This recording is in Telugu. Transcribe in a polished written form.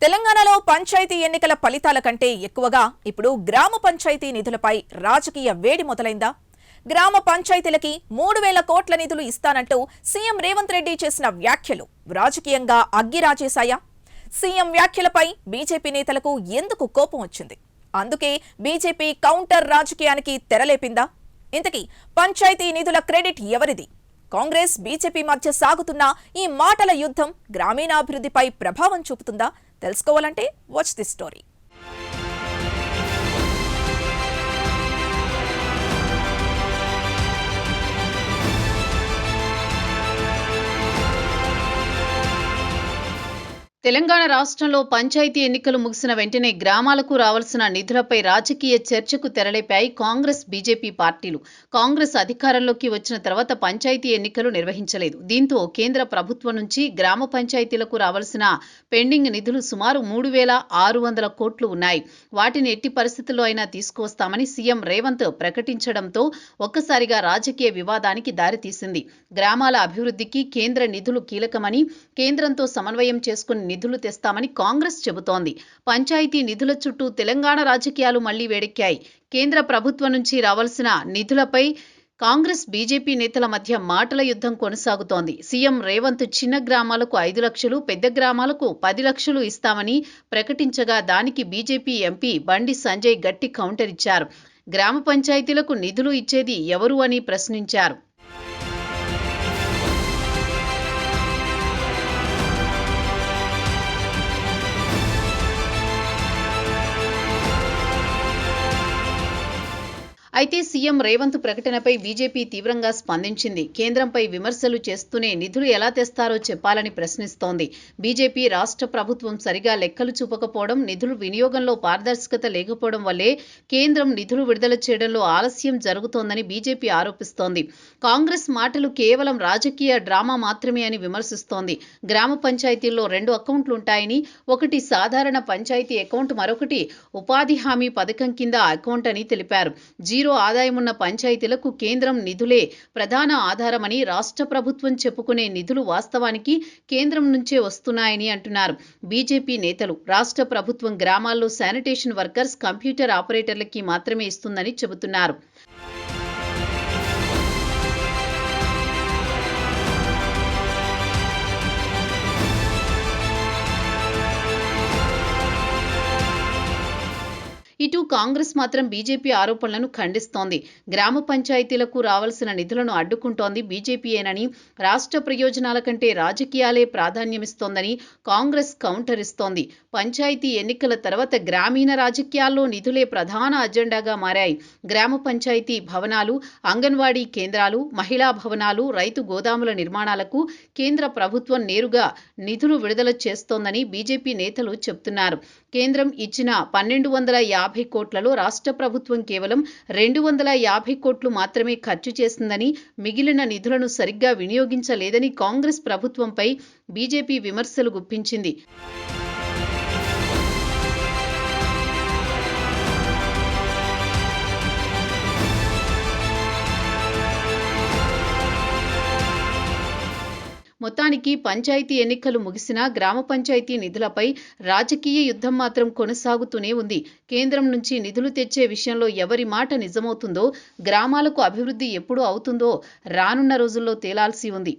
తెలంగాణలో పంచాయతీ ఎన్నికల ఫలితాల కంటే ఎక్కువగా ఇప్పుడు గ్రామ పంచాయతీ నిధులపై రాజకీయ వేడి మొదలైందా? గ్రామ పంచాయతీలకి 3,000 కోట్ల నిధులు ఇస్తానంటూ సీఎం రేవంత్ రెడ్డి చేసిన వ్యాఖ్యలు రాజకీయంగా అగ్గిరాజేశాయా? సీఎం వ్యాఖ్యలపై బీజేపీ నేతలకు ఎందుకు కోపం వచ్చింది? అందుకే బీజేపీ కౌంటర్ రాజకీయానికి తెరలేపిందా? ఇంతకీ పంచాయతీ నిధుల క్రెడిట్ ఎవరిది? కాంగ్రెస్ బీజేపీ మధ్య సాగుతున్న ఈ మాటల యుద్ధం గ్రామీణాభివృద్ధిపై ప్రభావం చూపుతుందా? తెలుసుకోవాలంటే వాచ్ ది స్టోరీ. తెలంగాణ రాష్ట్రంలో పంచాయతీ ఎన్నికలు ముగిసిన వెంటనే గ్రామాలకు రావాల్సిన నిధులపై రాజకీయ చర్చకు తెరలేపాయి కాంగ్రెస్ బీజేపీ పార్టీలు. కాంగ్రెస్ అధికారంలోకి వచ్చిన తర్వాత పంచాయతీ ఎన్నికలు నిర్వహించలేదు. దీంతో కేంద్ర ప్రభుత్వం నుంచి గ్రామ పంచాయతీలకు రావాల్సిన పెండింగ్ నిధులు సుమారు 3,600 కోట్లు ఉన్నాయి. వాటిని ఎట్టి పరిస్థితుల్లో అయినా తీసుకువస్తామని సీఎం రేవంత్ ప్రకటించడంతో ఒక్కసారిగా రాజకీయ వివాదానికి దారితీసింది. గ్రామాల అభివృద్ధికి కేంద్ర నిధులు కీలకమని, కేంద్రంతో సమన్వయం చేసుకుని నిధులు తెస్తామని కాంగ్రెస్ చెబుతోంది. పంచాయతీ నిధుల చుట్టూ తెలంగాణ రాజకీయాలు మళ్లీ వేడెక్కాయి. కేంద్ర ప్రభుత్వం నుంచి రావాల్సిన నిధులపై కాంగ్రెస్ బీజేపీ నేతల మధ్య మాటల యుద్ధం కొనసాగుతోంది. సీఎం రేవంత్ చిన్న గ్రామాలకు 5 లక్షలు, పెద్ద గ్రామాలకు 10 లక్షలు ఇస్తామని ప్రకటించగా దానికి బీజేపీ ఎంపీ బండి సంజయ్ గట్టి కౌంటర్ ఇచ్చారు. గ్రామ పంచాయతీలకు నిధులు ఇచ్చేది ఎవరు అని ప్రశ్నించారు. అయితే సీఎం రేవంత్ ప్రకటనపై బీజేపీ తీవ్రంగా స్పందించింది. కేంద్రంపై విమర్శలు చేస్తూనే నిధులు ఎలా తెస్తారో చెప్పాలని ప్రశ్నిస్తోంది. బీజేపీ రాష్ట్ర ప్రభుత్వం సరిగా లెక్కలు చూపకపోవడం, నిధుల వినియోగంలో పారదర్శకత లేకపోవడం వల్లే కేంద్రం నిధులు విడుదల చేయడంలో ఆలస్యం జరుగుతోందని బీజేపీ ఆరోపిస్తోంది. కాంగ్రెస్ మాటలు కేవలం రాజకీయ డ్రామా మాత్రమే అని విమర్శిస్తోంది. గ్రామ పంచాయతీల్లో 2 అకౌంట్లుంటాయని, ఒకటి సాధారణ పంచాయతీ అకౌంట్, మరొకటి ఉపాధి హామీ పథకం కింద అకౌంట్ అని తెలిపారు. జీరో ఆదాయమున్న పంచాయతీలకు కేంద్రం నిధులే ప్రధాన ఆధారమని, రాష్ట్ర ప్రభుత్వం చెప్పుకునే నిధులు వాస్తవానికి కేంద్రం నుంచే వస్తున్నాయని అంటున్నారు బీజేపీ నేతలు. రాష్ట్ర ప్రభుత్వం గ్రామాల్లో శానిటేషన్ వర్కర్స్, కంప్యూటర్ ఆపరేటర్లకి మాత్రమే ఇస్తుందని చెబుతున్నారు. ఇటు కాంగ్రెస్ మాత్రం బీజేపీ ఆరోపణలను ఖండిస్తోంది. గ్రామ పంచాయతీలకు రావాల్సిన నిధులను అడ్డుకుంటోంది బీజేపీయేనని, రాష్ట్ర ప్రయోజనాల కంటే రాజకీయాలే ప్రాధాన్యమిస్తోందని కాంగ్రెస్ కౌంటర్ ఇస్తోంది. పంచాయతీ ఎన్నికల తర్వాత గ్రామీణ రాజకీయాల్లో నిధులే ప్రధాన అజెండాగా మారాయి. గ్రామ పంచాయతీ భవనాలు, అంగన్వాడీ కేంద్రాలు, మహిళా భవనాలు, రైతు గోదాముల నిర్మాణాలకు కేంద్ర ప్రభుత్వం నేరుగా నిధులు విడుదల చేస్తోందని బీజేపీ నేతలు చెబుతున్నారు. కేంద్రం ఇచ్చిన 1,250 కోట్లలో రాష్ట్ర ప్రభుత్వం కేవలం 250 కోట్లు మాత్రమే ఖర్చు చేసిందని, మిగిలిన నిధులను సరిగ్గా వినియోగించలేదని కాంగ్రెస్ ప్రభుత్వంపై బీజేపీ విమర్శలు గుప్పించింది. మొత్తానికి పంచాయతీ ఎన్నికలు ముగిసినా గ్రామ పంచాయతీ నిధులపై రాజకీయ యుద్ధం మాత్రం కొనసాగుతూనే ఉంది. కేంద్రం నుంచి నిధులు తెచ్చే విషయంలో ఎవరి మాట నిజమవుతుందో, గ్రామాలకు అభివృద్ధి ఎప్పుడు అవుతుందో రానున్న రోజుల్లో తేలాల్సి ఉంది.